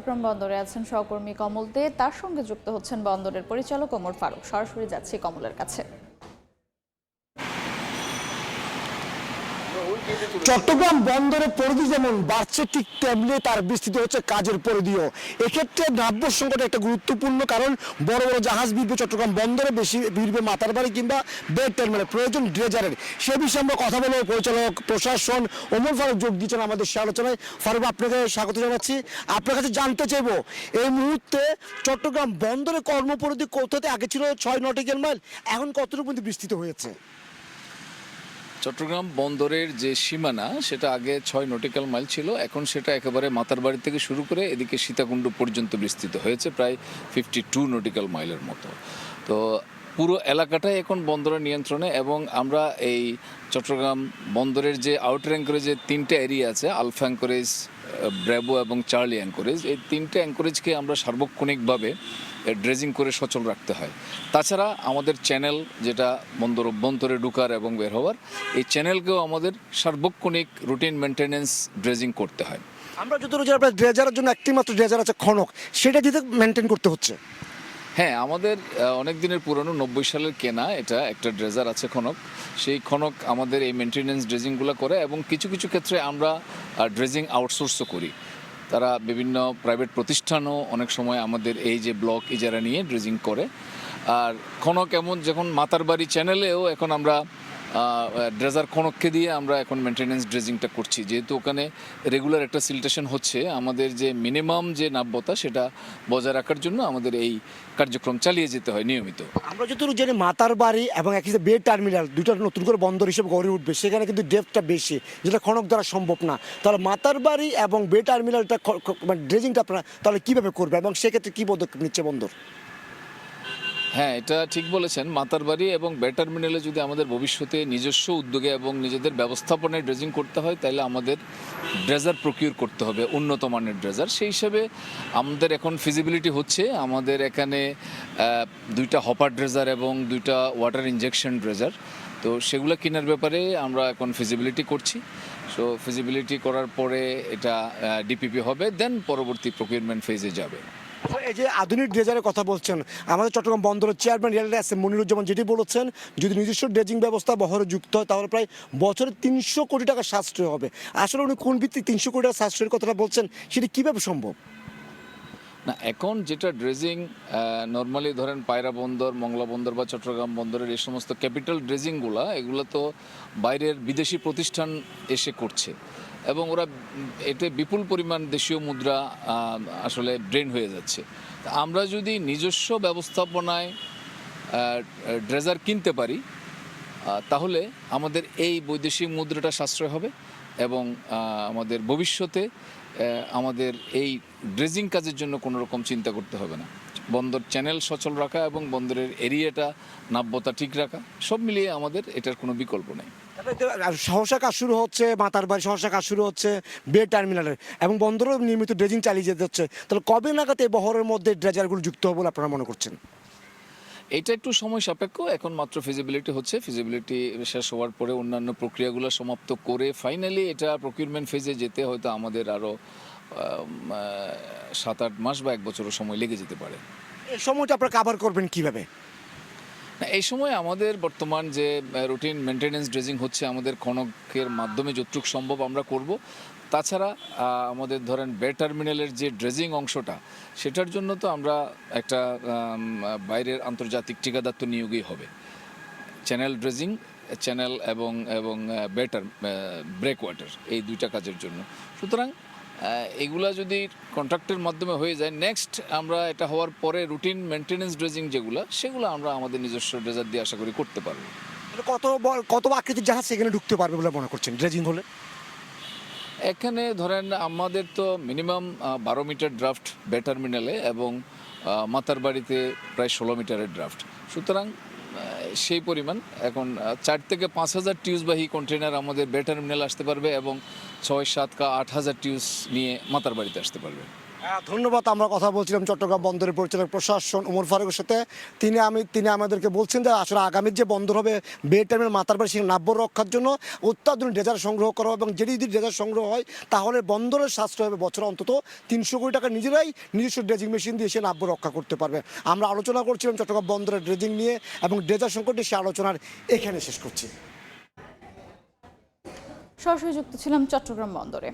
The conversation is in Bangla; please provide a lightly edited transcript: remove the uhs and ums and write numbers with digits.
চট্টগ্রাম বন্দরে আছেন সহকর্মী কমল দে, তার সঙ্গে যুক্ত হচ্ছেন বন্দরের পরিচালক ওমর ফারুক। সরাসরি যাচ্ছি কমলের কাছে। চট্টগ্রাম বন্দরের পরিধি যেমন বাড়ছে, ঠিক তেমনি তার বিস্তৃত হচ্ছে কাজের পরিধিও। এক্ষেত্রে নাব্য সংকট একটা গুরুত্বপূর্ণ কারণ। বড় বড় জাহাজ ভিড়বে চট্টগ্রাম বন্দরে, বেশি ভিড়বে মাতারবাড়ি কিংবা বেড টার্মিনালে, প্রয়োজন ড্রেজারের। সে বিষয়ে আমরা কথা বলবো পরিচালক প্রশাসন ওমর ফারুক যোগ দিচ্ছেন আমাদের সে আলোচনায়। ফারুক, আপনাকে স্বাগত জানাচ্ছি। আপনার কাছে জানতে চাইবো, এই মুহূর্তে চট্টগ্রাম বন্দরে কর্মপরিধি কোথাতে আগে ছিল 6 নটিক্যাল মাইল, এখন কতটুকু পর্যন্ত বিস্তৃত হয়েছে? চট্টগ্রাম বন্দরের যে সীমানা সেটা আগে 6 নটিক্যাল মাইল ছিল, এখন সেটা একেবারে মাতারবাড়ি থেকে শুরু করে এদিকে সীতাকুণ্ড পর্যন্ত বিস্তৃত হয়েছে প্রায় 52 নটিক্যাল মাইলের মতো। তো পুরো এলাকাটাই এখন বন্দরের নিয়ন্ত্রণে, এবং আমরা এই চট্টগ্রাম বন্দরের যে আউটার অ্যাঙ্করেজে 3টে এরিয়া আছে, আলফা অ্যাঙ্করেজ, ব্র্যাভো এবং চার্লি অ্যাঙ্করেজ, এই 3টে অ্যাঙ্করেজকে আমরা সার্বক্ষণিকভাবে ড্রেজিং করে সচল রাখতে হয়। তাছাড়া আমাদের চ্যানেল, যেটা বন্দর অভ্যন্তরে ঢুকার এবং বের হওয়ার, এই চ্যানেলকেও আমাদের সার্বক্ষণিক রুটিন মেনটেন্যান্স ড্রেজিং করতে হয়। আমরা যত রোজ আপনার ড্রেজারের জন্য একটি মাত্র ড্রেজার আছে খনক, সেটা দিতে মেনটেন করতে হচ্ছে। হ্যাঁ, আমাদের অনেক দিনের পুরনো 90 সালের কেনা এটা একটা ড্রেজার আছে খনক। সেই খনক আমাদের এই মেনটেন্যান্স ড্রেজিংগুলো করে, এবং কিছু কিছু ক্ষেত্রে আমরা ড্রেজিং আউটসোর্সও করি। তারা বিভিন্ন প্রাইভেট প্রতিষ্ঠানও অনেক সময় আমাদের এই যে ব্লক ইজারা নিয়ে ড্রেজিং করে। আর খনক এমন, যখন মাতারবাড়ি চ্যানেলেও এখন আমরা ড্রেজার খনককে দিয়ে আমরা এখন মেনটেন্যান্স ড্রেজিংটা করছি, যেহেতু ওখানে রেগুলার একটা সিলটেশন হচ্ছে। আমাদের যে মিনিমাম যে নাব্যতা সেটা বজায় রাখার জন্য আমাদের এই কার্যক্রম চালিয়ে যেতে হয় নিয়মিত। আমরা যতটুকু জানি মাতারবাড়ি এবং একই বে টার্মিনাল দুটো নতুন করে বন্দর হিসেবে গড়ে উঠবে, সেখানে কিন্তু ডেপথটা বেশি, যেটা খনক দ্বারা সম্ভব না। তাহলে মাতারবাড়ি এবং বে টার্মিনালটা মানে ড্রেজিংটা আপনারা তাহলে কীভাবে করবে, এবং সেক্ষেত্রে কী পদক্ষেপ নিচ্ছে বন্দর? হ্যাঁ, এটা ঠিক বলেছেন। মাতারবাড়ি এবং বে টার্মিনালে যদি আমাদের ভবিষ্যতে নিজস্ব উদ্যোগে এবং নিজেদের ব্যবস্থাপনায় ড্রেজিং করতে হয়, তাহলে আমাদের ড্রেজার প্রকিউর করতে হবে, উন্নত মানের ড্রেজার। সেই হিসাবে আমাদের এখন ফিজিবিলিটি হচ্ছে, আমাদের এখানে 2টা হপার ড্রেজার এবং 2টা ওয়াটার ইনজেকশন ড্রেজার। তো সেগুলো কেনার ব্যাপারে আমরা এখন ফিজিবিলিটি করছি। সো ফিজিবিলিটি করার পরে এটা ডিপিপি হবে, দেন পরবর্তী প্রকিউরমেন্ট ফেজে যাবে। এই যে আধুনিক ড্রেজারের কথা বলছেন, আমাদের চট্টগ্রাম বন্দরের চেয়ারম্যান রিয়ালিটি আছে মনিরুজ্জামান, যেটি বলেছেন যদি নিজস্ব ড্রেজিং ব্যবস্থা বহরে যুক্ত হয় তাহলে প্রায় বছরে 300 কোটি টাকা সাশ্রয় হবে। আসলে উনি কোন ভিত্তিক 300 কোটি টাকা সাশ্রয়ের কথাটা বলছেন, সেটি কীভাবে সম্ভব? না, এখন যেটা ড্রেজিং নর্মালি ধরেন পায়রা বন্দর, মংলা বন্দর বা চট্টগ্রাম বন্দরের এই সমস্ত ক্যাপিটাল ড্রেজিংগুলো, এগুলো তো বাইরের বিদেশি প্রতিষ্ঠান এসে করছে, এবং ওরা এতে বিপুল পরিমাণ দেশীয় মুদ্রা আসলে ড্রেন হয়ে যাচ্ছে। আমরা যদি নিজস্ব ব্যবস্থাপনায় ড্রেজার কিনতে পারি, তাহলে আমাদের এই বৈদেশিক মুদ্রাটা সাশ্রয় হবে, এবং আমাদের ভবিষ্যতে আমাদের এই ড্রেজিং কাজের জন্য কোনো রকম চিন্তা করতে হবে না। বন্দর চ্যানেল সচল রাখা এবং বন্দরের এরিয়াটা নাব্যতা ঠিক রাখা, সব মিলিয়ে আমাদের এটার কোনো বিকল্প নেই। সহসা কাজ শুরু হচ্ছে মাতারবাড়ি, সহসা কাজ শুরু হচ্ছে বে টার্মিনালের, এবং বন্দরও নিয়মিত ড্রেজিং চালিয়ে যেতে হচ্ছে। তাহলে কবে নাগাদ এই বহরের মধ্যে ড্রেজারগুলো যুক্ত হবে বলে আপনারা মনে করছেন? এটা একটু সময় সাপেক্ষ, এখন মাত্র ফিজিবিলিটি হচ্ছে। ফিজিবিলিটি শেষ হওয়ার পরে অন্যান্য প্রক্রিয়াগুলো সমাপ্ত করে ফাইনালি এটা প্রকিউরমেন্ট ফেজে যেতে হয়তো আমাদের আরও 7-8 মাস বা 1 বছরও সময় লেগে যেতে পারে। এই সময়টা আপনারা কাভার করবেন কিভাবে? এই সময় আমাদের বর্তমান যে রুটিন মেনটেন্যান্স ড্রেজিং হচ্ছে, আমাদের খনকের মাধ্যমে যতটুকু সম্ভব আমরা করব। তাছাড়া আমাদের ধরেন বে টার্মিনালের যে ড্রেজিং অংশটা, সেটার জন্য তো আমরা একটা বাইরের আন্তর্জাতিক ঠিকাদার তো নিয়োগই হবে। চ্যানেল ড্রেজিং, চ্যানেল এবং এবং বেটার ব্রেক ওয়াটার, এই 2টা কাজের জন্য। সুতরাং এগুলা যদি কন্ট্রাক্টের মাধ্যমে হয়ে যায়, নেক্সট আমরা এটা হওয়ার পরে রুটিন মেনটেন্যান্স ড্রেজিং যেগুলো, সেগুলো আমরা আমাদের নিজস্ব ড্রেজার দিয়ে আশা করি করতে পারবো। কত আকৃতির জাহাজ সেখানে ঢুকতে পারবে বলে মনে করছেন ড্রেজিং হলে? এখানে ধরেন আমাদের তো মিনিমাম 12 মিটার ড্রাফট বে টার্মিনালে, এবং মাতারবাড়িতে প্রায় 16 মিটারের ড্রাফট। সুতরাং সেই পরিমাণ এখন 4 থেকে 5 হাজার টিউজবাহী কন্টেনার আমাদের বে টার্মিনাল আসতে পারবে, এবং 6, 7 বা 8 হাজার টিউজ নিয়ে মাতারবাড়িতে আসতে পারবে। ধন্যবাদ। আমরা কথা বলছিলাম চট্টগ্রাম বন্দরের পরিচালক প্রশাসন ওমর ফারুকের সাথে। তিনি আমাদেরকে বলছেন যে আসলে আগামী যে বন্দর হবে বে টার্মিনাল মাতারবাড়ি সেখানে নাব্য রক্ষার জন্য অত্যাধুনিক ড্রেজার সংগ্রহ করা হবে, এবং যদি ড্রেজার সংগ্রহ হয় তাহলে বন্দরের সাশ্রয় হবে বছরে অন্তত 300 কোটি টাকা নিজেরাই নিজস্ব ড্রেজিং মেশিন দিয়ে সে নাব্য রক্ষা করতে পারবে। আমরা আলোচনা করছিলাম চট্টগ্রাম বন্দরের ড্রেজিং নিয়ে এবং ড্রেজার সংকটে সে আলোচনার এখানে শেষ করছি। সরাসরি যুক্ত ছিলাম চট্টগ্রাম বন্দরে।